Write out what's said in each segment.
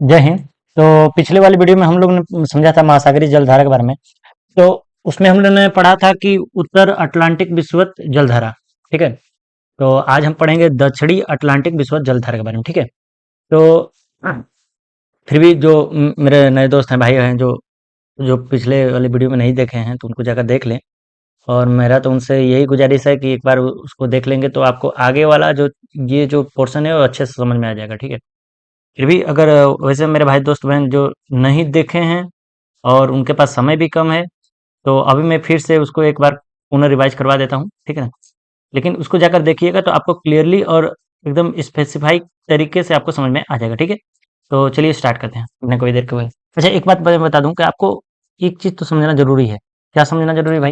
जय हिंद। तो पिछले वाली वीडियो में हम लोग ने समझा था महासागरीय जलधारा के बारे में। तो उसमें हम लोगों ने पढ़ा था कि उत्तर अटलांटिक विषुवत जलधारा। ठीक है। तो आज हम पढ़ेंगे दक्षिणी अटलांटिक विषुवत जलधारा के बारे में। ठीक है। तो फिर भी जो मेरे नए दोस्त हैं, भाई हैं, जो जो पिछले वाली वीडियो में नहीं देखे हैं, तो उनको जाकर देख लें। और मेरा तो उनसे यही गुजारिश है कि एक बार उसको देख लेंगे तो आपको आगे वाला जो ये जो पोर्शन है वो अच्छे से समझ में आ जाएगा। ठीक है। फिर भी अगर वैसे मेरे भाई दोस्त बहन जो नहीं देखे हैं और उनके पास समय भी कम है, तो अभी मैं फिर से उसको एक बार पुनः रिवाइज करवा देता हूँ। ठीक है ना। लेकिन उसको जाकर देखिएगा तो आपको क्लियरली और एकदम स्पेसिफाई तरीके से आपको समझ में आ जाएगा। ठीक है। तो चलिए स्टार्ट करते हैं बिना कोई देर के हुए। अच्छा, एक बात मैं बता दूं कि आपको एक चीज तो समझना जरूरी है। क्या समझना जरूरी है भाई?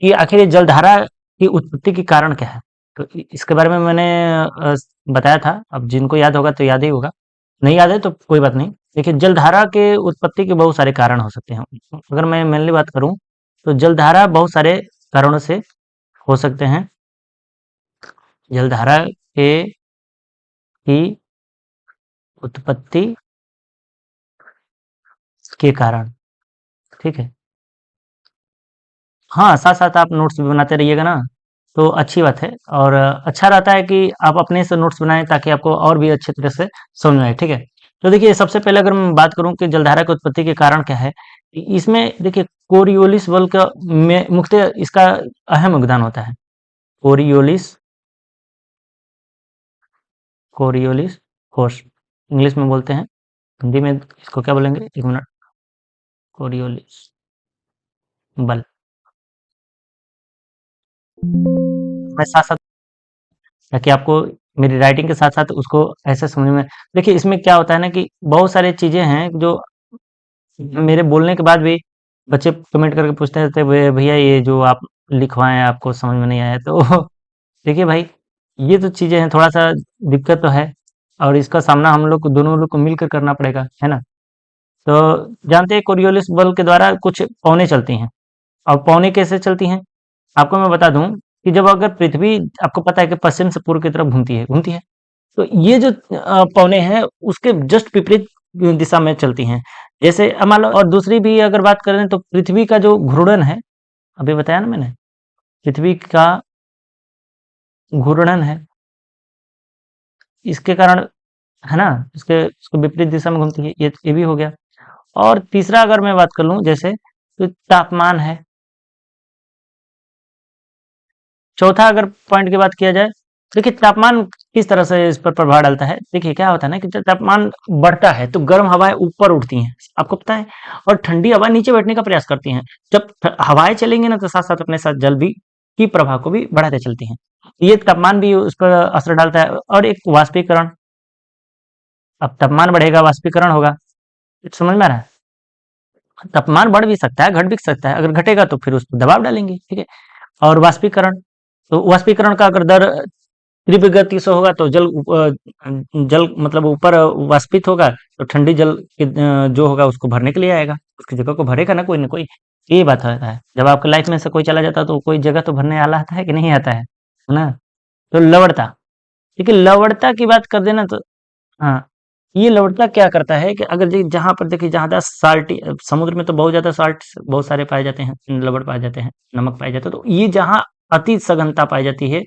कि आखिर ये जलधारा की उत्पत्ति के कारण क्या है। तो इसके बारे में मैंने बताया था। अब जिनको याद होगा तो याद ही होगा, नहीं याद है तो कोई बात नहीं। देखिए, जलधारा के उत्पत्ति के बहुत सारे कारण हो सकते हैं। अगर मैं मेनली बात करूं तो जलधारा बहुत सारे कारणों से हो सकते हैं। जलधारा के की उत्पत्ति के कारण। ठीक है। हाँ, साथ साथ आप नोट्स भी बनाते रहिएगा ना, तो अच्छी बात है। और अच्छा रहता है कि आप अपने से नोट्स बनाएं ताकि आपको और भी अच्छे तरह से समझ में आए। ठीक है। तो देखिए, सबसे पहले अगर मैं बात करूं कि जलधारा की उत्पत्ति के कारण क्या है, इसमें देखिए कोरियोलिस बल का में मुख्य इसका अहम योगदान होता है। कोरियोलिस कोरियोलिस फोर्स इंग्लिश में बोलते हैं। हिंदी में इसको क्या बोलेंगे, एक मिनट। कोरियोलिस बल। मैं साथ साथ, ताकि आपको मेरी राइटिंग के साथ साथ उसको ऐसे समझ में। देखिए, इसमें क्या होता है ना कि बहुत सारी चीजें हैं जो मेरे बोलने के बाद भी बच्चे कमेंट करके पूछते रहते हैं, भैया ये जो आप लिखवाएं आपको समझ में नहीं आया तो देखिए भाई, ये तो चीजें हैं, थोड़ा सा दिक्कत तो है। और इसका सामना हम लोग को, दोनों लोग को मिलकर करना पड़ेगा, है ना। तो जानते हैं कोरियोलिस बल के द्वारा कुछ पौने चलती हैं। और पौने कैसे चलती हैं, आपको मैं बता दूं कि जब अगर पृथ्वी, आपको पता है कि पश्चिम से पूर्व की तरफ घूमती है, तो ये जो पौने हैं उसके जस्ट विपरीत दिशा में चलती हैं। जैसे मान लो, और दूसरी भी अगर बात करें तो पृथ्वी का जो घूर्णन है, अभी बताया ना मैंने, पृथ्वी का घूर्णन है, इसके कारण, है ना, इसके इसको विपरीत दिशा में घूमती है, ये भी हो गया। और तीसरा अगर मैं बात कर लूं, जैसे तो तापमान है। चौथा अगर पॉइंट की बात किया जाए, देखिए तापमान किस तरह से इस पर प्रभाव डालता है। देखिए क्या होता है ना कि जब तापमान बढ़ता है तो गर्म हवाएं ऊपर उठती हैं, आपको पता है। और ठंडी हवा नीचे बैठने का प्रयास करती हैं। जब हवाएं चलेंगी ना, तो साथ साथ अपने साथ जल भी की प्रभाव को भी बढ़ाते चलती हैं। ये तापमान भी उस पर असर डालता है। और एक वाष्पीकरण। अब तापमान बढ़ेगा, वाष्पीकरण होगा। समझ में आ रहा है? तापमान बढ़ भी सकता है, घट भी सकता है। अगर घटेगा तो फिर उस पर दबाव डालेंगे। ठीक है। और वाष्पीकरण, तो वाष्पीकरण का अगर दर तीव्र गति से होगा तो जल मतलब ऊपर वाष्पित होगा, तो ठंडी जल जो होगा उसको भरने के लिए आएगा, उसकी जगह को भरेगा ना कोई। ये बात होता है, जब आपके लाइफ में से कोई चला जाता है तो कोई जगह तो भरने वाला आता है कि नहीं आता है ना। तो लवणता, ठीक है, लवणता की बात कर देना तो, हाँ, ये लवणता क्या करता है कि अगर जहां पर देखिए, जहां साल्टी, समुद्र में तो बहुत ज्यादा साल्ट बहुत सारे पाए जाते हैं, लवण पाए जाते हैं, नमक पाए जाते हैं। तो ये जहां अति सघनता पाई जाती है,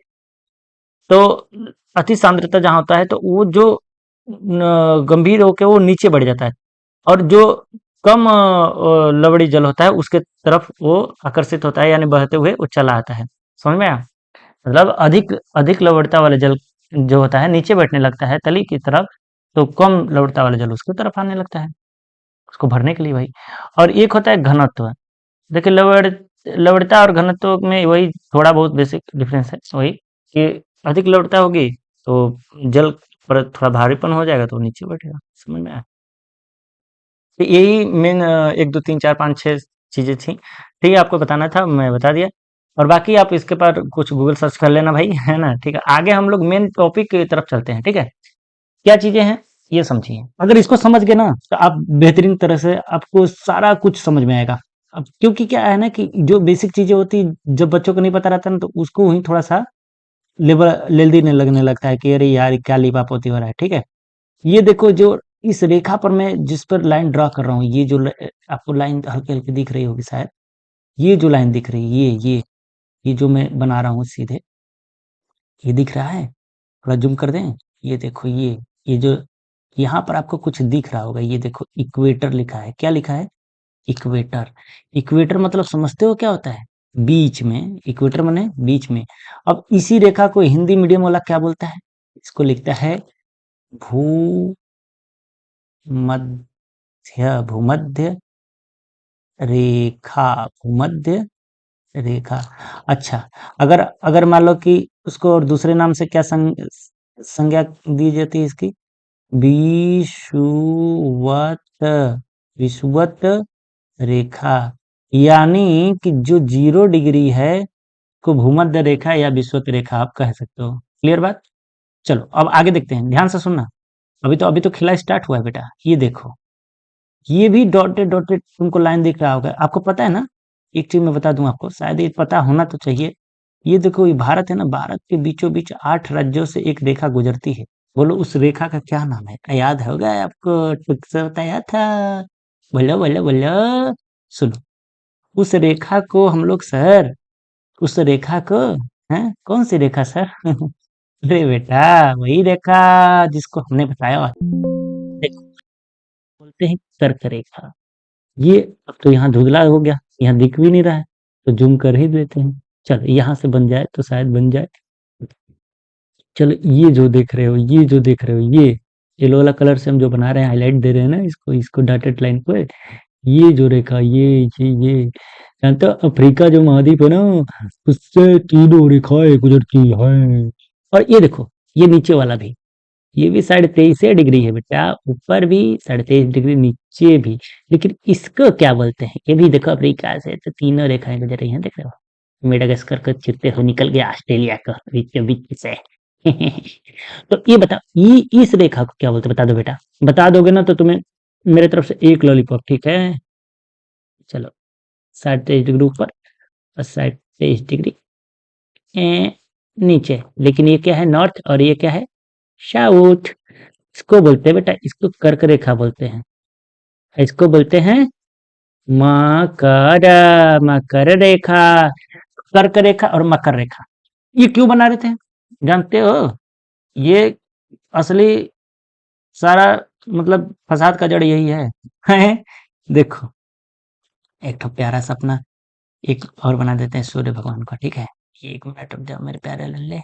तो अति सांद्रता जहाँ होता है, तो वो जो गंभीर होके वो नीचे बढ़ जाता है। और जो कम लवणीय जल होता है उसके तरफ वो आकर्षित होता है, यानी बहते हुए वो चला आता है। समझ में आया? मतलब अधिक अधिक लवणता वाले जल जो होता है नीचे बैठने लगता है तली की तरफ, तो कम लवणता वाला जल उसकी तरफ आने लगता है, उसको भरने के लिए भाई। और एक होता है घनत्व। देखिए, लवणता और घनत्व में वही थोड़ा बहुत बेसिक डिफरेंस है, वही कि अधिक लवणता होगी तो जल पर थोड़ा भारीपन हो जाएगा तो नीचे बैठेगा। समझ में आया? तो यही मेन 1 2 3 4 5 6 चीजें थी। ठीक है, आपको बताना था, मैं बता दिया। और बाकी आप इसके पर कुछ गूगल सर्च कर लेना भाई, है ना। ठीक है, आगे हम लोग मेन टॉपिक की तरफ चलते हैं। ठीक है, क्या चीजें हैं ये समझिए। अगर इसको समझ गए ना तो आप बेहतरीन तरह से, आपको सारा कुछ समझ में आएगा। अब क्योंकि क्या है ना कि जो बेसिक चीजें होती, जब बच्चों को नहीं पता रहता ना, तो उसको वही थोड़ा सा लेल्दी ने लगने लगता है कि अरे यार क्या लीपापोती हो रहा है। ठीक है। ये देखो, जो इस रेखा पर मैं जिस पर लाइन ड्रा कर रहा हूँ, ये जो आपको लाइन हल्की हल्की दिख रही होगी शायद, ये जो लाइन दिख रही है, ये जो मैं बना रहा हूँ सीधे, ये दिख रहा है? थोड़ा जूम कर दें? ये देखो, ये जो यहाँ पर आपको कुछ दिख रहा होगा, ये देखो इक्वेटर लिखा है। क्या लिखा है? इक्वेटर। इक्वेटर मतलब समझते हो क्या होता है? बीच में। इक्वेटर माने बीच में। अब इसी रेखा को हिंदी मीडियम वाला क्या बोलता है? इसको लिखता है भू मध्य, भूमध्य रेखा, भूमध्य रेखा। अच्छा, अगर अगर मान लो कि उसको और दूसरे नाम से क्या संज्ञा दी जाती है इसकी? विषुवत, विषुवत रेखा। यानी कि जो 0 डिग्री है को भूमध्य रेखा या विषुवत रेखा आप कह सकते हो। क्लियर बात? चलो अब आगे देखते हैं, ध्यान से सुनना। अभी तो खेला स्टार्ट हुआ है बेटा। ये देखो, ये भी डॉटेड डॉटेड तुमको लाइन दिख रहा होगा। आपको पता है ना, एक चीज मैं बता दूं आपको, शायद ये पता होना तो चाहिए। ये देखो, ये भारत है ना, भारत के बीचों बीच 8 राज्यों से एक रेखा गुजरती है। बोलो उस रेखा का क्या नाम है? याद होगा आपको? ठीक से बताया था। बोलो बोलो बोलो। सुनो, उस रेखा को हम लोग सर, उस रेखा को, हैं, कौन सी रेखा सर? अरे बेटा, वही रेखा जिसको हमने बताया। देखो, बोलते हैं कर्क रेखा। ये अब तो यहाँ धुंधला हो गया, यहाँ दिख भी नहीं रहा है, तो जूम कर ही देते हैं। चल, यहाँ से बन जाए तो शायद बन जाए। चलो, ये जो देख रहे हो, ये जो देख रहे हो, ये येलो वाला कलर से हम जो बना रहे हैं, हाईलाइट दे रहे हैं ना इसको, इसको डॉटेड लाइन को, ये जो रेखा, ये जानते हो, अफ्रीका जो महाद्वीप है ना, उससे तीनों रेखाएं गुजरती है। और ये देखो, ये नीचे वाला भी, ये भी 23.5 डिग्री है बेटा, ऊपर भी 23.5 डिग्री, नीचे भी। लेकिन इसको क्या बोलते हैं? ये भी देखो, अफ्रीका से तो तीनों रेखाएं गुजर रही हैं, देख रहे हो? मेडागास्कर को चिरते हुए निकल गया ऑस्ट्रेलिया को बीच बीच से। तो ये बता, ये इस रेखा को क्या बोलते हैं? बता दो बेटा। बता दोगे ना तो तुम्हें मेरे तरफ से एक लॉलीपॉप, ठीक है? चलो, 23.5 डिग्री ऊपर और 23.5 डिग्री नीचे। लेकिन ये क्या है? नॉर्थ, और ये क्या है? साउथ। इसको बोलते हैं बेटा, इसको कर्क रेखा बोलते हैं। इसको बोलते हैं मकर, मकर रेखा। कर्क रेखा और मकर रेखा, ये क्यों बना रहे थे जानते हो? ये असली सारा मतलब फसाद का जड़ यही है। हैं? देखो, एक तो प्यारा सपना एक और बना देते हैं सूर्य भगवान का, ठीक है? ये 1 मिनट रुक जाओ मेरे प्यारे लल्ले।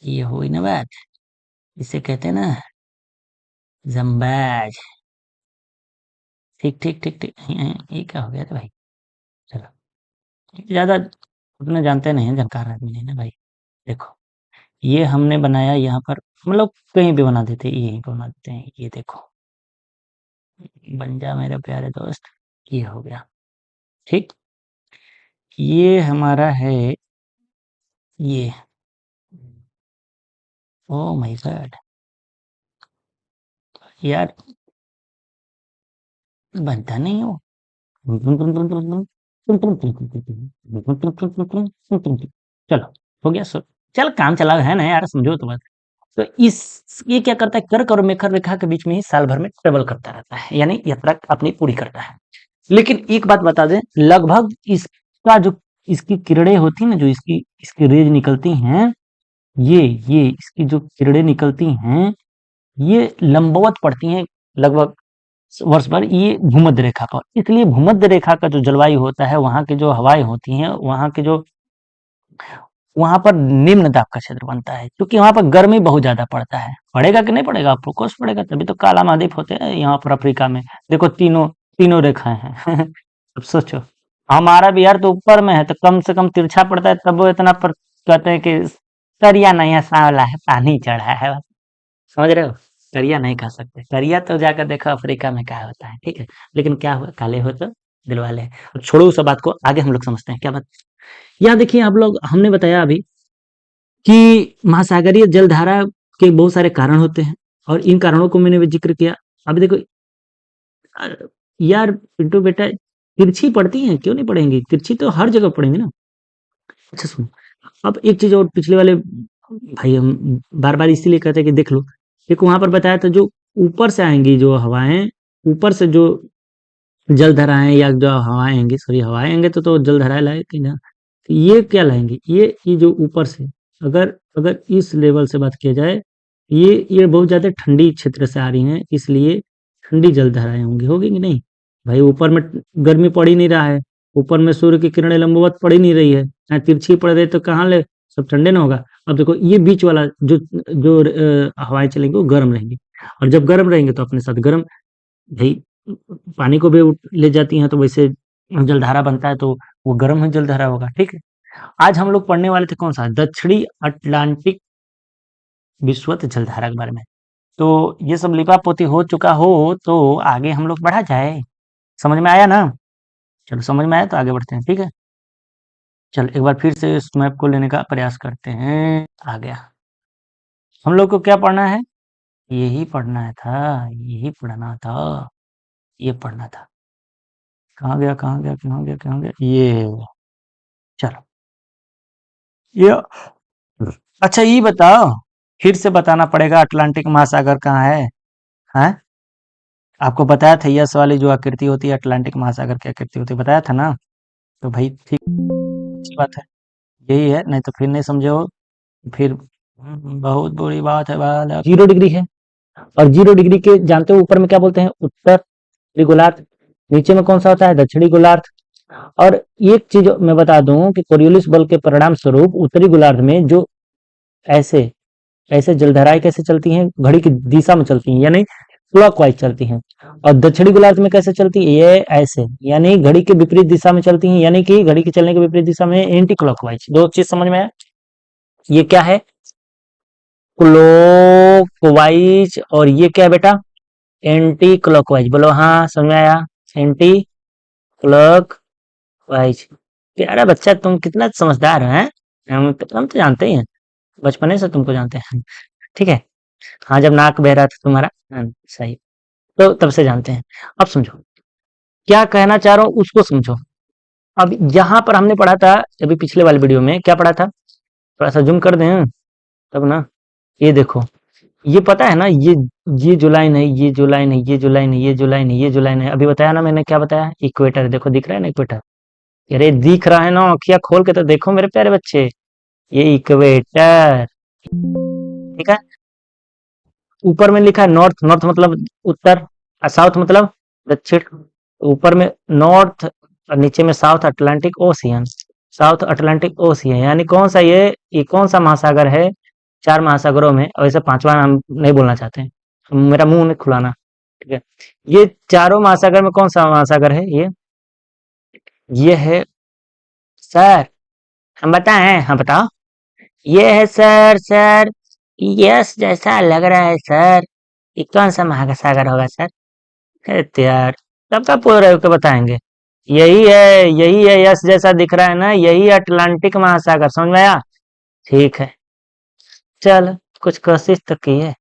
ये हुई ना बात, इसे कहते हैं ना जम्बाज। ठीक ठीक ठीक ठीक। ये क्या हो गया था भाई? चलो, ज्यादा उतना जानते नहीं है, जानकार आदमी नहीं ना भाई। देखो, ये हमने बनाया यहाँ पर, मतलब कहीं भी बना देते हैं, यहीं पर बना देते हैं। ये देखो, बन जा मेरे प्यारे दोस्त। ये हो गया, ठीक। ये हमारा है, ये, ओ माय गॉड यार, बनता नहीं हो। चलो, हो गया सो। चल, काम चला है ना यार, समझो तो बात। तो इस ये क्या करता है? कर्क और मकर रेखा के बीच में ही साल भर में ट्रेवल करता रहता है, यानी यात्रा अपनी पूरी करता है। लेकिन एक बात बता दें, लगभग इसका जो, इसकी किरणें होती हैं ना, जो इसकी इसकी रेज निकलती हैं, ये इसकी जो किरणें निकलती हैं, ये लंबवत पड़ती हैं लगभग वर्ष भर, ये भूमध्य रेखा पर। इसलिए भूमध्य रेखा का जो जलवायु होता है, वहां की जो हवाएं होती हैं, वहां के जो, वहां पर निम्न दाब का क्षेत्र बनता है, क्योंकि वहां पर गर्मी बहुत ज्यादा पड़ता है। पड़ेगा कि नहीं पड़ेगा? ऑफ कोर्स पड़ेगा, तभी तो काला महाद्वीप होते हैं यहाँ पर अफ्रीका में। देखो, तीनों तीनों रेखाएं हैं। अब सोचो, हमारा बिहार तो ऊपर में है, तो कम से कम तिरछा पड़ता है, तब वो इतना पर कहते हैं कि करिया नहीं है, सांवला है, पानी चढ़ा है। समझ रहे हो? करिया नहीं खा सकते, करिया तो जाकर देखो अफ्रीका में क्या होता है, ठीक है? लेकिन क्या हुआ, काले हो तो दिलवाले हैं। अब छोड़ो उस बात को, आगे हम लोग समझते हैं क्या बात। यहाँ देखिए आप लोग, हमने बताया अभी कि महासागरीय जलधारा के बहुत सारे कारण होते हैं, और इन कारणों को मैंने भी जिक्र किया। अब देखो यार पिंटू बेटा, तिरछी पड़ती हैं, क्यों नहीं पड़ेंगी? तिरछी तो हर जगह पड़ेंगी ना। अच्छा सुनो, अब एक चीज और, पिछले वाले भाई हम बार बार इसीलिए कहते हैं कि देख लो। देखो, वहां पर बताया था जो ऊपर से आएंगी जो हवाएं, ऊपर से जो जल धाराएं या जो हवाएं आएंगी, सॉरी हवाएं आएंगे तो जल धाराएं लाएंगे ना, तो ये क्या लाएंगे, ये जो ऊपर से, अगर अगर इस लेवल से बात किया जाए, ये बहुत ज्यादा ठंडी क्षेत्र से आ रही हैं, इसलिए ठंडी जल धाराएं होगी कि नहीं भाई। ऊपर में गर्मी पड़ ही नहीं रहा है, ऊपर में सूर्य की किरणें लंबवत पड़ ही नहीं रही है, यहाँ तिरछी पड़ रही है, तो कहाँ ले सब ठंडे ना होगा। अब देखो ये बीच वाला जो जो हवाएं चलेंगी वो गर्म रहेंगी, और जब गर्म रहेंगे तो अपने साथ गर्म भाई पानी को भी ले जाती हैं, तो वैसे जलधारा बनता है, तो वो गर्म ही जलधारा होगा। ठीक है, आज हम लोग पढ़ने वाले थे कौन सा, दक्षिणी अटलांटिक विषुवत जलधारा के बारे में। तो ये सब लिपा पोती हो चुका हो तो आगे हम लोग बढ़ा जाए। समझ में आया ना? चलो समझ में आया तो आगे बढ़ते हैं। ठीक है, चल एक बार फिर से इस मैप को लेने का प्रयास करते हैं। आ गया। हम लोग को क्या पढ़ना है? यही पढ़ना था, यही पढ़ना था, ये पढ़ना था। कहाँ गया, कहाँ गया, कहाँ गया, कहाँ गया, ये चलो ये। अच्छा ये बताओ, फिर से बताना पड़ेगा, अटलांटिक महासागर कहाँ है? हैं? आपको बताया था यस वाली जो आकृति होती है अटलांटिक महासागर की आकृति होती है, बताया था ना? तो भाई ठीक, अच्छी बात है, यही है, नहीं तो फिर नहीं समझे हो, फिर बहुत बुरी बात है वाला। 0 डिग्री है, और 0 डिग्री के जानते हो ऊपर में क्या बोलते हैं, उत्तरी गोलार्ध, नीचे में कौन सा होता है, दक्षिणी गोलार्ध। और एक चीज मैं बता दूं कि कोरियोलिस बल के परिणाम स्वरूप उत्तरी गोलार्ध में जो ऐसे ऐसे जलधाराएं कैसे चलती हैं, घड़ी की दिशा में चलती हैं, यानी क्लॉकवाइज चलती हैं। और दक्षिणी गोलार्ध में कैसे चलती है, ये ऐसे, यानी घड़ी के विपरीत दिशा में चलती हैं, यानी कि घड़ी के चलने के विपरीत दिशा में, एंटी क्लॉकवाइज। दो चीज समझ में आया? ये क्या है, क्लॉकवाइज, और ये क्या है बेटा, एंटी क्लॉकवाइज। बोलो हाँ, समझ में आया? Anti clockwise. प्यारा बच्चा, तुम कितना समझदार हो, हैं? हम तो जानते ही हैं, बचपने से तुमको जानते हैं। ठीक है, हाँ जब नाक बह रहा था तुम्हारा, हाँ, सही, तो तब से जानते हैं। अब समझो क्या कहना चाह रहा हूँ, उसको समझो। अब यहाँ पर हमने पढ़ा था अभी पिछले वाले वीडियो में, क्या पढ़ा था, थोड़ा सा जूम कर दें तब ना। ये देखो, ये पता है ना, ये जो लाइन है, ये जो लाइन है, ये जो लाइन है, ये जो लाइन है, ये जो लाइन है, अभी बताया ना मैंने, क्या बताया, इक्वेटर। देखो दिख रहा है ना इक्वेटर, अरे दिख रहा है ना, अखियां खोल के तो देखो मेरे प्यारे बच्चे, ये इक्वेटर। ठीक है, ऊपर में लिखा है नॉर्थ, नॉर्थ मतलब उत्तर, और साउथ मतलब दक्षिण। ऊपर में नॉर्थ और नीचे में south Atlantic ocean, south Atlantic ocean, यानी कौन सा ये कौन सा महासागर है, चार महासागरों में, और वैसे पांचवा हम नहीं बोलना चाहते हैं, मेरा मुंह नहीं खुलाना। ठीक है, ये चारों महासागर में कौन सा महासागर है, ये है सर, हम बताएं, हम बताओ, ये है सर, सर यस जैसा लग रहा है सर, ये कौन सा महासागर होगा सर? है तो यार, कब का पूछ रहे हो, के बताएंगे, यही है, यस जैसा दिख रहा है ना, यही अटलांटिक महासागर, समझ में आया? ठीक है, चल कुछ कोशिश तो की है,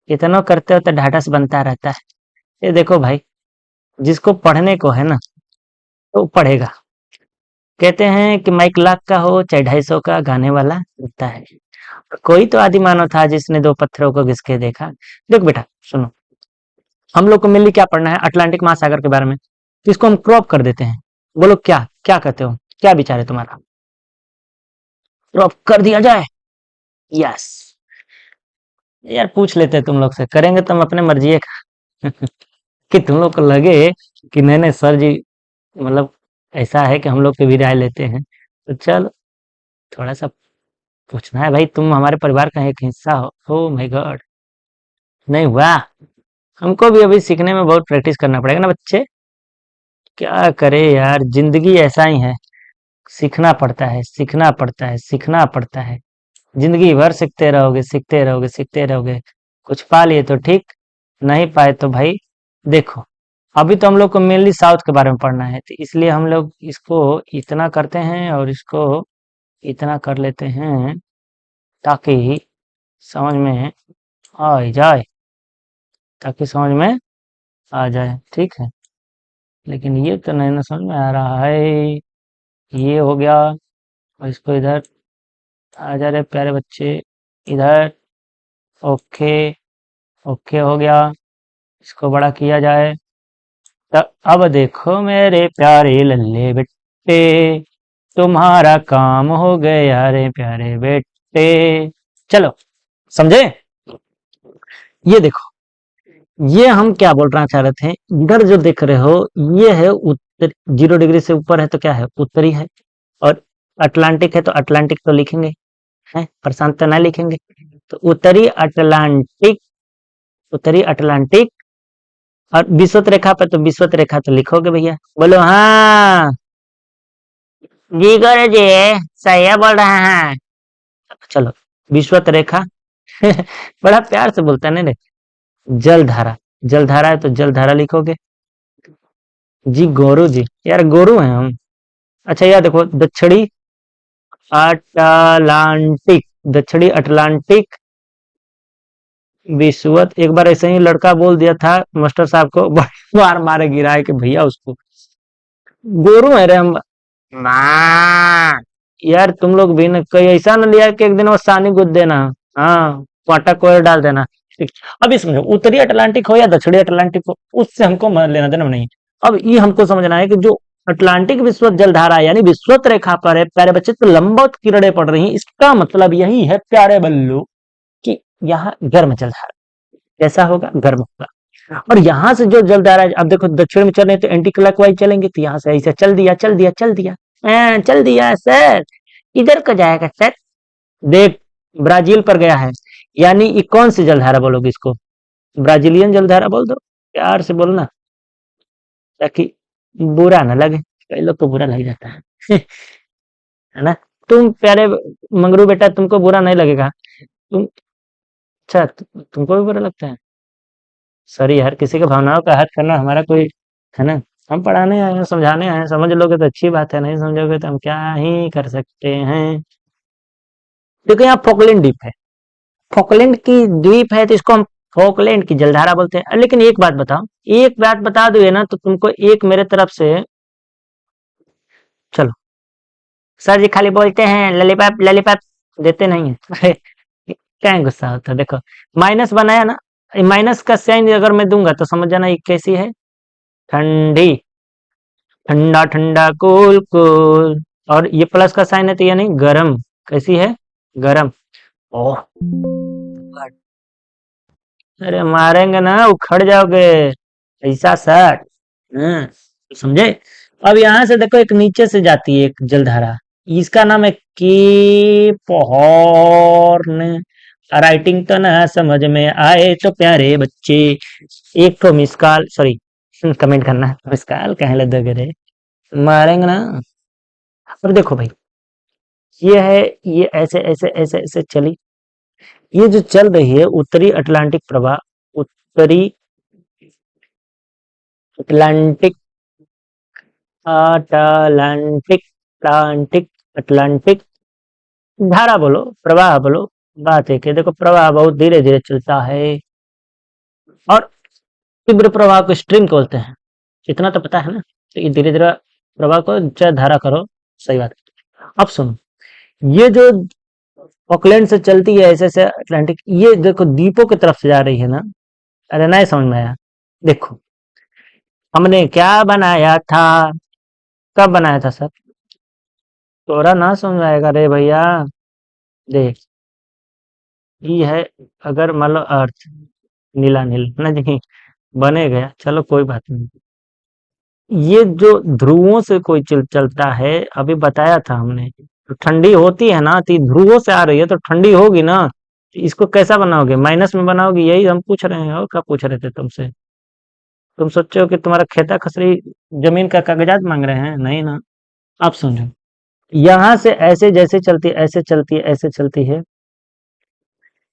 इतना करते हो तो ढाढ़स बनता रहता है। ये देखो भाई, जिसको पढ़ने को है ना तो पढ़ेगा। कहते हैं कि माइक लाख का हो चाहे 250 का, गाने वाला होता है। कोई तो आदि मानव था जिसने दो पत्थरों को घिस के देखा। देख बेटा सुनो, हम लोग को मेनली क्या पढ़ना है, अटलांटिक महासागर के बारे में, तो इसको हम क्रॉप कर देते हैं। बोलो क्या क्या कहते हो, क्या विचार है तुम्हारा, क्रॉप कर दिया जाए? यस, यार पूछ लेते हैं तुम लोग से, करेंगे तुम अपने मर्जी का। कि तुम लोग को लगे कि नहीं नहीं सर जी, मतलब ऐसा है कि हम लोग की भी राय लेते हैं, तो चलो थोड़ा सा पूछना है भाई, तुम हमारे परिवार का एक हिस्सा हो। ओ माय गॉड, नहीं हुआ, हमको भी अभी सीखने में बहुत प्रैक्टिस करना पड़ेगा ना बच्चे, क्या करे यार, जिंदगी ऐसा ही है, सीखना पड़ता है, सीखना पड़ता है, सीखना पड़ता है, जिंदगी भर सीखते रहोगे, सीखते रहोगे, सीखते रहोगे, कुछ पा लिए तो ठीक, नहीं पाए तो भाई देखो। अभी तो हम लोग को मेनली साउथ के बारे में पढ़ना है, तो इसलिए हम लोग इसको इतना करते हैं और इसको इतना कर लेते हैं, ताकि समझ में आ जाए, ताकि समझ में आ जाए। ठीक है, लेकिन ये तो नहीं ना समझ में आ रहा है, ये हो गया, और इसको इधर आ जा रहे प्यारे बच्चे, इधर, ओके, ओके हो गया। इसको बड़ा किया जाए। अब देखो मेरे प्यारे लल्ले बेटे, तुम्हारा काम हो गया रे प्यारे बेटे। चलो, समझे? ये देखो, ये हम क्या बोलना चाह रहे थे, इधर जो देख रहे हो, ये है उत्तर, 0 डिग्री से ऊपर है तो क्या है, उत्तरी है। और अटलांटिक है तो अटलांटिक तो लिखेंगे, है प्रशांत तो नहीं लिखेंगे। तो उत्तरी अटलांटिक, उत्तरी अटलांटिक। और विषुवत रेखा पे तो विषुवत रेखा तो लिखोगे भैया, बोलो हाँ। जी करे जी, सही है बोल रहे हैं। चलो, विषुवत रेखा। बड़ा प्यार से बोलता है ना रे। जलधारा, जलधारा है तो जलधारा लिखोगे। जी गोरू जी, यार गोरू हैं हम। अच्छा यार देखो, दक्षिणी अटलांटिक, दक्षिणी अटलांटिक विषुवत। एक बार ऐसे ही लड़का बोल दिया था मास्टर साहब को, बड़ी मार मारे गिराए कि भैया उसको, गोरू है रे हम। माँ, यार तुम लोग भी न कोई ऐसा न लिया कि एक दिन वो सानी गुद देना। हाँ, पाटा कोयर डाल देना। ठीक। अभी समझो, उत्तरी अटलांटिक हो या दक्षिणी अटलांटिक हो, उससे हमको लेना देना नहीं। अब ये हमको समझना है कि जो अटलांटिक विषुवत जलधारा यानी विषुवत रेखा पर है प्यारे बच्चे, तो लंबवत किरणें पड़ रही हैं, इसका मतलब यही है प्यारे बल्लू कि यहाँ गर्म जलधारा। कैसा होगा, गर्म होगा। और यहाँ से जो जलधारा, अब देखो दक्षिण में चल रहे तो एंटी क्लॉकवाइज चलेंगे, तो यहाँ से ऐसे चल दिया चल दिया चल दिया। चल दिया सर, इधर को जाएगा सर। देख, ब्राजील पर गया है, यानी ये कौन सी जलधारा बोलोगे इसको, ब्राजीलियन जलधारा बोल दो, प्यार से बोलना, ताकि बुरा ना लगे, कई लोग को बुरा लग जाता है। है ना? तुम प्यारे मंगरू बेटा, तुमको बुरा नहीं लगेगा। तुम, अच्छा तुमको भी बुरा लगता है। सॉरी यार, किसी के भावनाओं का हर्ट करना हमारा कोई, है ना? हम पढ़ाने आए हैं, समझाने आए हैं, समझ लोगे तो अच्छी बात है, नहीं समझोगे तो हम क्या ही कर सकते हैं। देखो यहाँ फोकलैंड द्वीप है, फोकलैंड की द्वीप है तो इसको हम फोकलैंड की जलधारा बोलते हैं। लेकिन एक बात बताओ, एक बात बता दो ये ना, तो तुमको एक मेरे तरफ से, चलो, सर जी खाली बोलते हैं ललीपॉप ललीपॉप, देते नहीं है। अरे, क्या गुस्सा होता है, देखो माइनस बनाया ना, माइनस का साइन अगर मैं दूंगा तो समझ जाना ये कैसी है, ठंडी, ठंडा ठंडा कूल कूल। और ये प्लस का साइन है तो यानी गरम, कैसी है, गरम। ओह, अरे मारेंगे ना, उखड़ जाओगे, ऐसा सर। समझे? अब यहाँ से देखो, एक नीचे से जाती है एक जलधारा, इसका नाम है केप हॉर्न। राइटिंग तो ना समझ में आए तो प्यारे बच्चे, एक तो मिस कॉल, सॉरी, कमेंट करना, मिस कॉल कहे लग रे, मारेंगे ना। और देखो भाई, ये है, ये ऐसे ऐसे ऐसे ऐसे चली, ये जो चल रही है उत्तरी अटलांटिक प्रवाह, उत्तरी अटलांटिक, अटलांटिक, अटलांटिक, अटलांटिक धारा बोलो, प्रवाह बोलो, बात है कि देखो प्रवाह बहुत धीरे धीरे चलता है। और तीव्र प्रवाह को स्ट्रीम बोलते हैं, इतना तो पता है ना। तो ये धीरे धीरे प्रवाह को चाहे धारा करो, सही बात है। अब सुनो, ये जो ऑकलैंड से चलती है ऐसे ऐसे अटलांटिक, ये देखो द्वीपों की तरफ से जा रही है ना। अरे नहीं समझ में आया, देखो हमने क्या बनाया था, कब बनाया था सर, तोरा ना समझ आएगा रे भैया। देख, ये है, अगर मान लो अर्थ, नीला नीला ना जी, बने गया, चलो कोई बात नहीं। ये जो ध्रुवों से कोई चलता है, अभी बताया था हमने, तो ठंडी होती है ना, तो ये ध्रुवों से आ रही है तो ठंडी होगी ना। तो इसको कैसा बनाओगे, माइनस में बनाओगे, यही हम पूछ रहे हैं, और क्या पूछ रहे थे तुमसे? तुम सोचो कि तुम्हारा खेता खसरी जमीन का कागजात मांग रहे हैं, नहीं ना। आप समझो, यहाँ से ऐसे जैसे चलती है, ऐसे चलती है, ऐसे चलती है,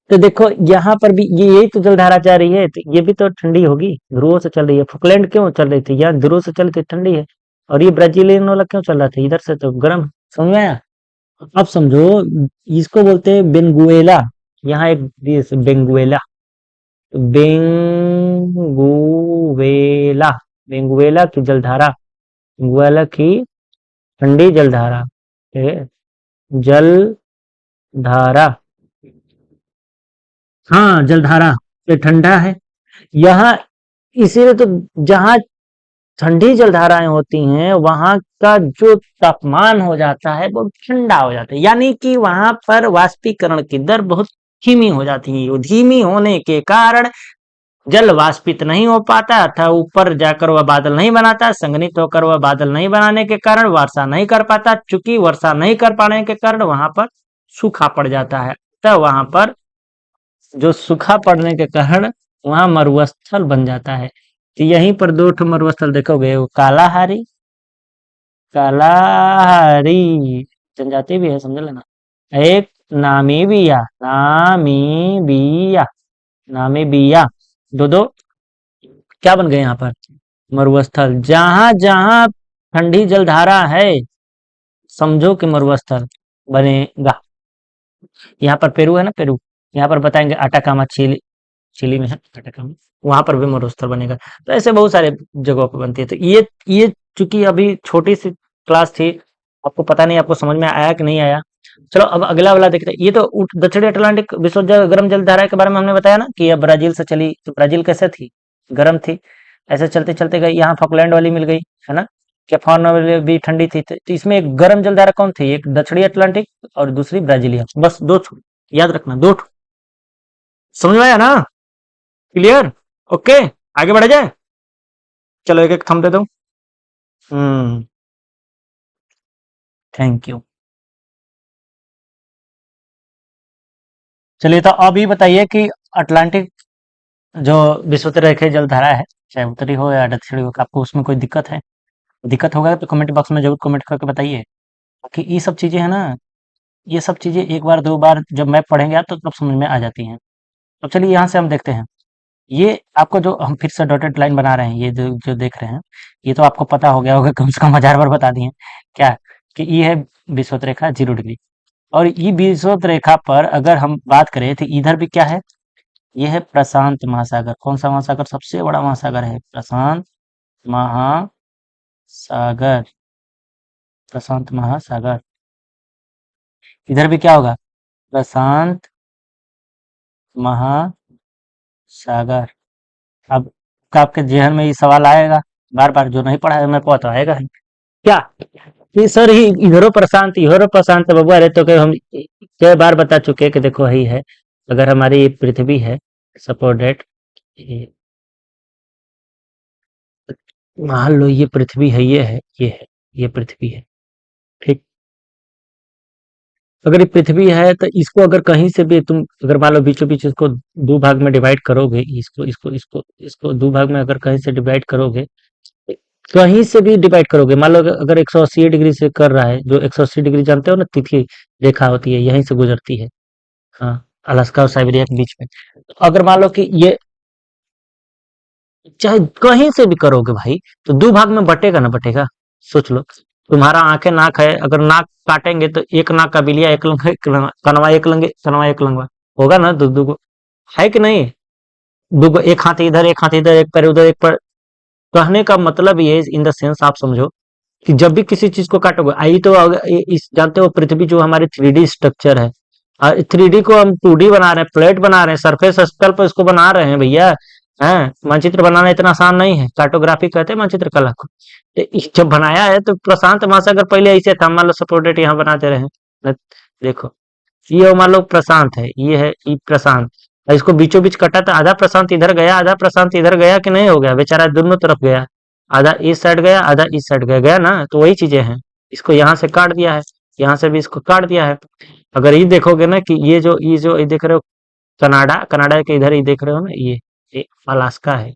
तो देखो यहाँ पर भी ये यही तो जलधारा जा रही है, तो ये भी तो ठंडी होगी, ध्रुवों से चल रही है। फुकलैंड क्यों चल रही थी, यहाँ ध्रुव से चल रही थी, ठंडी है। और ये ब्राजीलियन वाला क्यों चल रहा था, इधर से तो गर्म। समझ में आया? अब समझो, इसको बोलते हैं बेंगुएला, यहाँ एक देश बेंगुएला, तो बेंगुएला, बेंगुएला की जलधारा, बेंगुएला की ठंडी जलधारा, ठीक है? जलधारा, हाँ जलधारा, ये ठंडा है यहाँ, इसीलिए तो जहाँ ठंडी जलधाराएं होती हैं वहां का जो तापमान हो जाता है वो ठंडा हो जाता है, यानी कि वहां पर वाष्पीकरण की दर बहुत धीमी हो जाती है। धीमी होने के कारण जल वाष्पित नहीं हो पाता अथवा ऊपर जाकर वह बादल नहीं बनाता, संघनित होकर वह बादल नहीं बनाने के कारण वर्षा नहीं कर पाता। चूंकि वर्षा नहीं कर पाने के कारण वहां पर सूखा पड़ जाता है, तो वहां पर जो सूखा पड़ने के कारण वहां मरुस्थल बन जाता है। तो यहीं पर दो ठो मरुस्थल देखोगे, वो कालाहारी, कालाहारी जनजाति भी है, समझ लेना। एक नामीबिया, नामीबिया, नामीबिया, दो दो क्या बन गए यहाँ पर मरुस्थल। जहां जहां ठंडी जलधारा है समझो कि मरुस्थल बनेगा। यहाँ पर पेरू है ना, पेरू, यहाँ पर बताएंगे अटाकामा चिली, चिली में है अटाकामा, वहां पर भी मरुस्थल बनेगा। तो ऐसे बहुत सारे जगहों पर बनती है। तो ये चूंकि अभी छोटी सी क्लास थी, आपको पता नहीं आपको समझ में आया कि नहीं आया। चलो अब अगला वाला देखते हैं। ये तो दक्षिणी अटलांटिक विश्व गर्म जलधारा के बारे में हमने बताया ना कि यह ब्राजील से चली। तो ब्राजील कैसे थी, गर्म थी, ऐसे चलते चलते गई, यहाँ फॉकलैंड वाली मिल गई, है ना, कैफॉन वाली भी ठंडी थी। तो इसमें एक गर्म जलधारा कौन थी, एक दक्षिणी अटलांटिक और दूसरी ब्राजीलिया, बस दो छू याद रखना, दो ठो। समझ में आया ना, क्लियर, ओके, आगे बढ़ा जाए। चलो एक एक थंब दे दो। हम्म, थैंक यू। चलिए तो अब ये बताइए कि अटलांटिक जो विषुवत रेखीय जलधारा है, चाहे उत्तरी हो या दक्षिणी हो, आपको उसमें कोई दिक्कत है? दिक्कत होगा तो कमेंट बॉक्स में जरूर कमेंट करके बताइए। बाकी ये सब चीजें है ना, ये सब चीजें एक बार दो बार जब मैप पढ़ेंगे आप तो तब समझ में आ जाती हैं। तो चलिए यहाँ से हम देखते हैं। ये आपको जो हम फिर से डॉटेड लाइन बना रहे हैं, ये जो जो देख रहे हैं, ये तो आपको पता हो गया होगा, कम से कम 1000 बार बता दिए क्या, कि ये है विषुवत रेखा 0 डिग्री। और ये विषुवत रेखा पर अगर हम बात करें तो इधर भी क्या है, ये है प्रशांत महासागर। कौन सा महासागर सबसे बड़ा महासागर है, प्रशांत महासागर, प्रशांत महासागर। इधर भी क्या होगा, प्रशांत महासागर। अब आपके जेहन में ये सवाल आएगा बार बार, जो नहीं पढ़ा है मेरे को तो आएगा ही क्या, कि सर ही इधरो प्रशांत बबुआ रे, तो कि हम कई बार बता चुके हैं कि देखो यही है। अगर हमारी ये पृथ्वी है, सपोज डेट, मान लो ये पृथ्वी है, ये है, ये है, ये पृथ्वी है, ठीक। अगर ये पृथ्वी है तो इसको अगर कहीं से भी तुम अगर मान लो बीचों बीच इसको दो भाग में डिवाइड करोगे, इसको दो भाग में अगर कहीं से डिवाइड करोगे, कहीं से भी डिवाइड करोगे, मान लो अगर 180 डिग्री से कर रहा है, जो 180 डिग्री जानते हो ना, तिथि रेखा होती है, यहीं से गुजरती है, हाँ, अलास्का और साइबेरिया के बीच में। तो अगर मान लो कि ये चाहे कहीं से भी करोगे भाई, तो दो भाग में बटेगा ना, बटेगा। सोच लो, तुम्हारा आंखें नाक है, अगर नाक काटेंगे तो एक नाक का बिलिया एक लंग, कनवा एक लंगे, कनवा एक लंगवा होगा ना, दो दो है कि नहीं, दो एक हाथ इधर एक हाथ इधर, एक पैर उधर एक पैर। कहने का मतलब ये इन द सेंस आप समझो कि जब भी किसी चीज को काटोगे, आई तो इस जानते हो पृथ्वी जो हमारी 3D स्ट्रक्चर है, 3D को हम 2D बना रहे हैं, प्लेट बना रहे हैं, सरफेस स्केल पर इसको बना रहे हैं भैया। हैं, मानचित्र बनाना इतना आसान नहीं है, कार्टोग्राफी कहते हैं मानचित्र कला को। जब बनाया है तो प्रशांत महासागर पहले ऐसे था, मान लो सपोर्टेड यहाँ बनाते रहे, देखो ये मान लो प्रशांत है, ये है ये प्रशांत, और इसको बीचों बीच कटा था, आधा प्रशांत इधर गया आधा प्रशांत इधर गया, कि नहीं हो गया, बेचारा दोनों तरफ गया, आधा इस साइड गया आधा इस साइड गया, गया ना, तो वही चीजें हैं। इसको यहाँ से काट दिया है, यहाँ से भी इसको काट दिया है। अगर ये देखोगे ना कि ये देख रहे हो, कनाडा, कनाडा के इधर ही देख रहे हो ना, ये अलास्का है,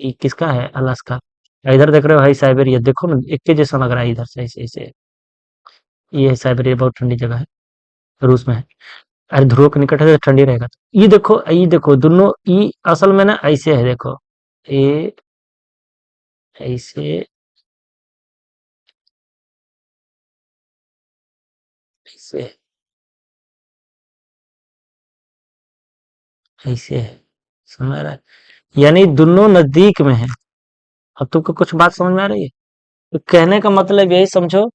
ये किसका है, अलास्का। इधर देख रहे हो है साइबेरिया, देखो ना एक के जैसा लग रहा है इधर से, ऐसे ऐसे। ये है साइबेरिया, बहुत ठंडी जगह है, रूस में है। अरे ध्रुव के निकट है तो ठंडी रहेगा। तो ये देखो दोनों, ये असल में ना ऐसे है, देखो ये ऐसे, ऐसे, ऐसे है, समझ रहा है, यानी दोनों नजदीक में है। अब तुमको कुछ बात समझ में आ रही है? तो कहने का मतलब यही समझो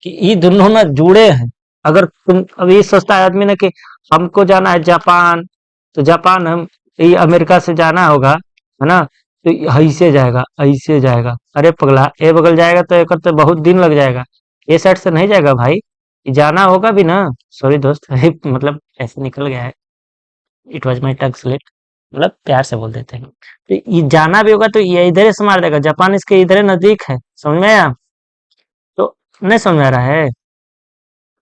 कि ये दोनों ना जुड़े हैं। अगर तुम अब ये सोचता है आदमी ना कि हमको जाना है जापान, तो जापान हम ये अमेरिका से जाना होगा, है ना? तो ऐसे जाएगा, ऐसे जाएगा। अरे पगला, ए बगल जाएगा तो एक तो बहुत दिन लग जाएगा। ये साइड से नहीं जाएगा भाई, जाना होगा भी ना। सॉरी दोस्त, अरे मतलब ऐसे निकल गया है। It was my tongue slip, मतलब प्यार से बोल देते हैं। तो ये जाना भी होगा तो ये इधर से मार देगा, जापान इसके इधर नजदीक है, समझ में आया? तो नहीं समझ में आ रहा है?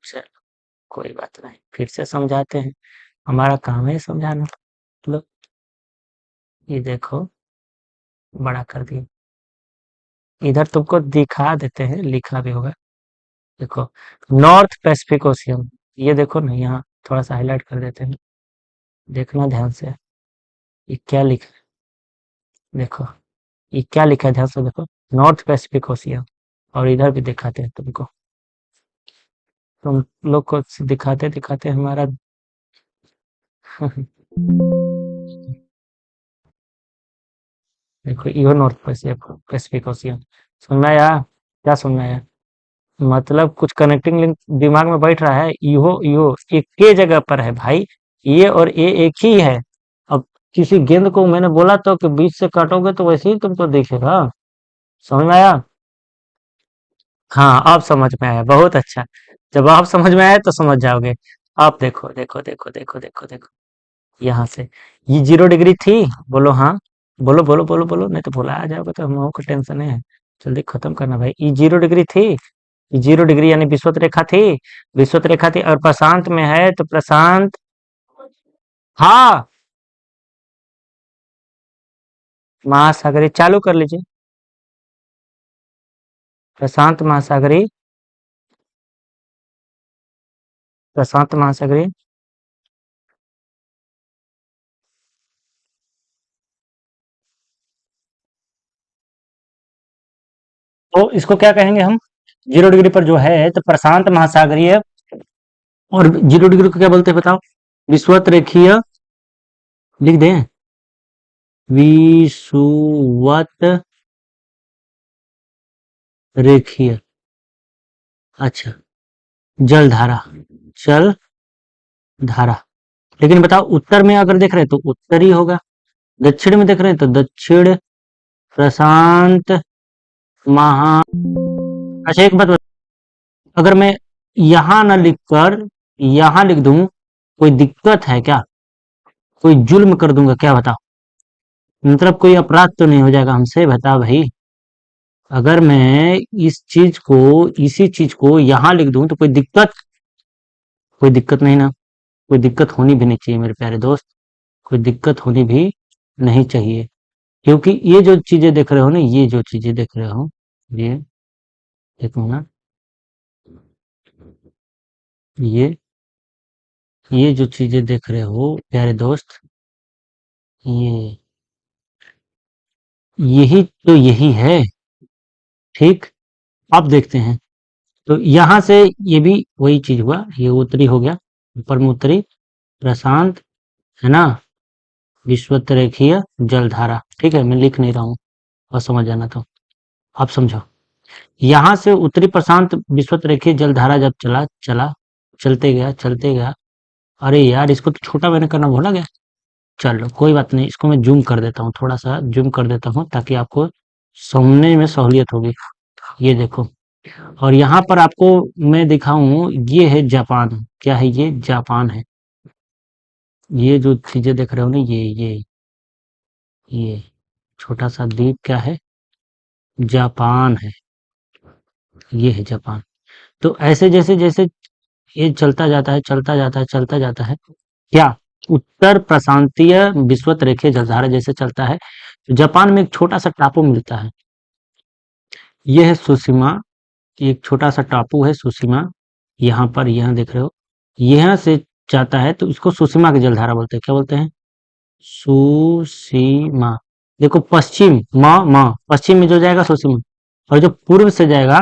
चलो, कोई बात नहीं, फिर से समझाते हैं, हमारा काम है समझाना। मतलब ये देखो, बड़ा कर दिया। इधर तुमको दिखा देते हैं, लिखा भी होगा। देखो, नॉर्थ पैसिफिक ओशियन, ये देखो ना, यहाँ थोड़ा सा हाईलाइट कर देते हैं, देखना ध्यान से। ये क्या लिखा है? देखो, ये क्या लिखा है, ध्यान से देखो। North Pacific ocean. और इधर भी दिखाते हैं तुमको, तुम लोग को दिखाते दिखाते हमारा देखो, यो नॉर्थ पैसिफिक ओशियन। सुनना है यार, क्या सुनना है? मतलब कुछ कनेक्टिंग लिंक दिमाग में बैठ रहा है? इहो इहो एक के जगह पर है भाई, ये और ये एक ही है। अब किसी गेंद को मैंने बोला तो कि बीच से काटोगे तो वैसे ही तुमको दिखेगा। समझ में आया? हाँ, अब समझ में आया, बहुत अच्छा। जब आप समझ में आया तो समझ जाओगे। आप देखो देखो देखो देखो देखो देखो, यहाँ से ये 0 डिग्री थी। बोलो हाँ, बोलो बोलो बोलो बोलो, नहीं तो भुला आ जाओगे तो हम लोगों को टेंशन है। जल्दी खत्म करना भाई। ये 0 डिग्री थी, ये 0 डिग्री यानी विषुवत रेखा थी। विषुवत रेखा थी और प्रशांत में है, तो प्रशांत। हाँ, महासागरीय चालू कर लीजिए। प्रशांत महासागरीय, प्रशांत महासागरीय। तो इसको क्या कहेंगे हम? 0 डिग्री पर जो है तो प्रशांत महासागरीय। और 0 डिग्री को क्या बोलते हैं बताओ? विषुवत रेखीय। लिख दें, विषुवत रेखीय। अच्छा, जलधारा, जल धारा। लेकिन बताओ, उत्तर में अगर देख रहे हैं तो उत्तरी होगा, दक्षिण में देख रहे हैं तो दक्षिण, प्रशांत महा। अच्छा एक बात बताओ, अगर मैं यहाँ न लिखकर यहाँ लिख दूं, कोई दिक्कत है क्या? कोई जुल्म कर दूंगा क्या, बताओ? मतलब कोई अपराध तो नहीं हो जाएगा हमसे, बता भाई? अगर मैं इस चीज को, इसी चीज को यहाँ लिख दूं तो कोई दिक्कत? कोई दिक्कत नहीं ना? कोई दिक्कत होनी भी नहीं चाहिए मेरे प्यारे दोस्त, कोई दिक्कत होनी भी नहीं चाहिए। क्योंकि ये जो चीजें देख रहे हो ना, ये जो चीजें देख रहे हो, ये देखो ना, ये ये जो चीजें देख रहे हो प्यारे दोस्त, ये यही तो यही है। ठीक, अब देखते हैं। तो यहाँ से ये भी वही चीज हुआ, ये उत्तरी हो गया, ऊपर में उत्तरी, प्रशांत, है ना? विश्वतरेखीय जलधारा। ठीक है, मैं लिख नहीं रहा हूँ और समझ जाना। तो आप समझो, यहाँ से उत्तरी प्रशांत विश्वतरेखीय जलधारा जब चला चला, चलते गया चलते गया। अरे यार, इसको तो छोटा मैंने करना भूला गया। चलो कोई बात नहीं, इसको मैं जूम कर देता हूँ, थोड़ा सा जूम कर देता हूँ ताकि आपको समझने में सहूलियत होगी। ये देखो, और यहाँ पर आपको मैं दिखाऊं, ये है जापान। क्या है ये? जापान है। ये जो चीजें देख रहे हो ना, ये छोटा सा द्वीप क्या है? जापान है। ये है जापान। तो ऐसे जैसे जैसे ये चलता जाता है, चलता जाता है, चलता जाता है, क्या उत्तर प्रशांतीय विषुवत रेखीय जलधारा जैसे चलता है, तो जापान में एक छोटा सा टापू मिलता है। ये है सुशिमा, एक छोटा सा टापू है सुशिमा। यहाँ पर, यहाँ देख रहे हो, यहाँ से जाता है तो इसको सुशिमा की जलधारा बोलते हैं। क्या बोलते हैं? सुसीमा। देखो, पश्चिम पश्चिम में जो जाएगा सुसीमा, और जो पूर्व से जाएगा,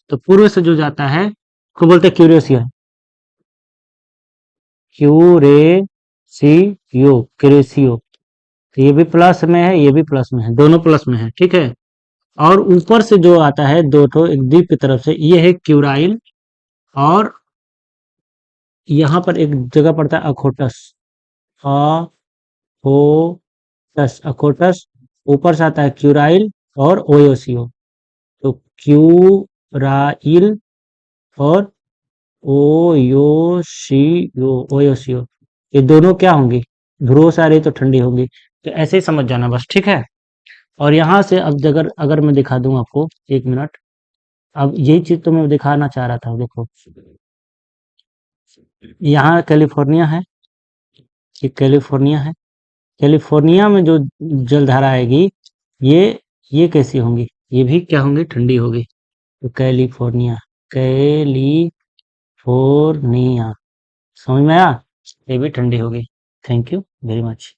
तो पूर्व से जो जाता है उसको बोलते हैं क्यूरेशियो। क्यूरेसियो, क्यूरेसियो। तो ये भी प्लस में है, ये भी प्लस में है, दोनों प्लस में है। ठीक है। और ऊपर से जो आता है दो ठो, एक द्वीप की तरफ से, ये है क्यूराइल। और यहाँ पर एक जगह पड़ता है अखोटस, अकोटस, ऊपर से आता है क्यूराइल और ओयोसियो। तो क्यूराइल और ओयोसियो, ये दोनों क्या होंगी? ध्रुव से आ रही तो ठंडी होगी। तो ऐसे ही समझ जाना बस, ठीक है। और यहाँ से अब अगर अगर मैं दिखा दूं आपको, एक मिनट, अब यही चीज तो मैं दिखाना चाह रहा था, देखो यहाँ कैलिफोर्निया है, ये कैलिफोर्निया है। कैलिफोर्निया में जो जलधारा आएगी, ये ये कैसी होंगी? ये भी क्या होंगी? ठंडी होगी। तो कैलिफोर्निया, कैलिफोर्निया, समझ में आया? ये भी ठंडी होगी। Thank you very much.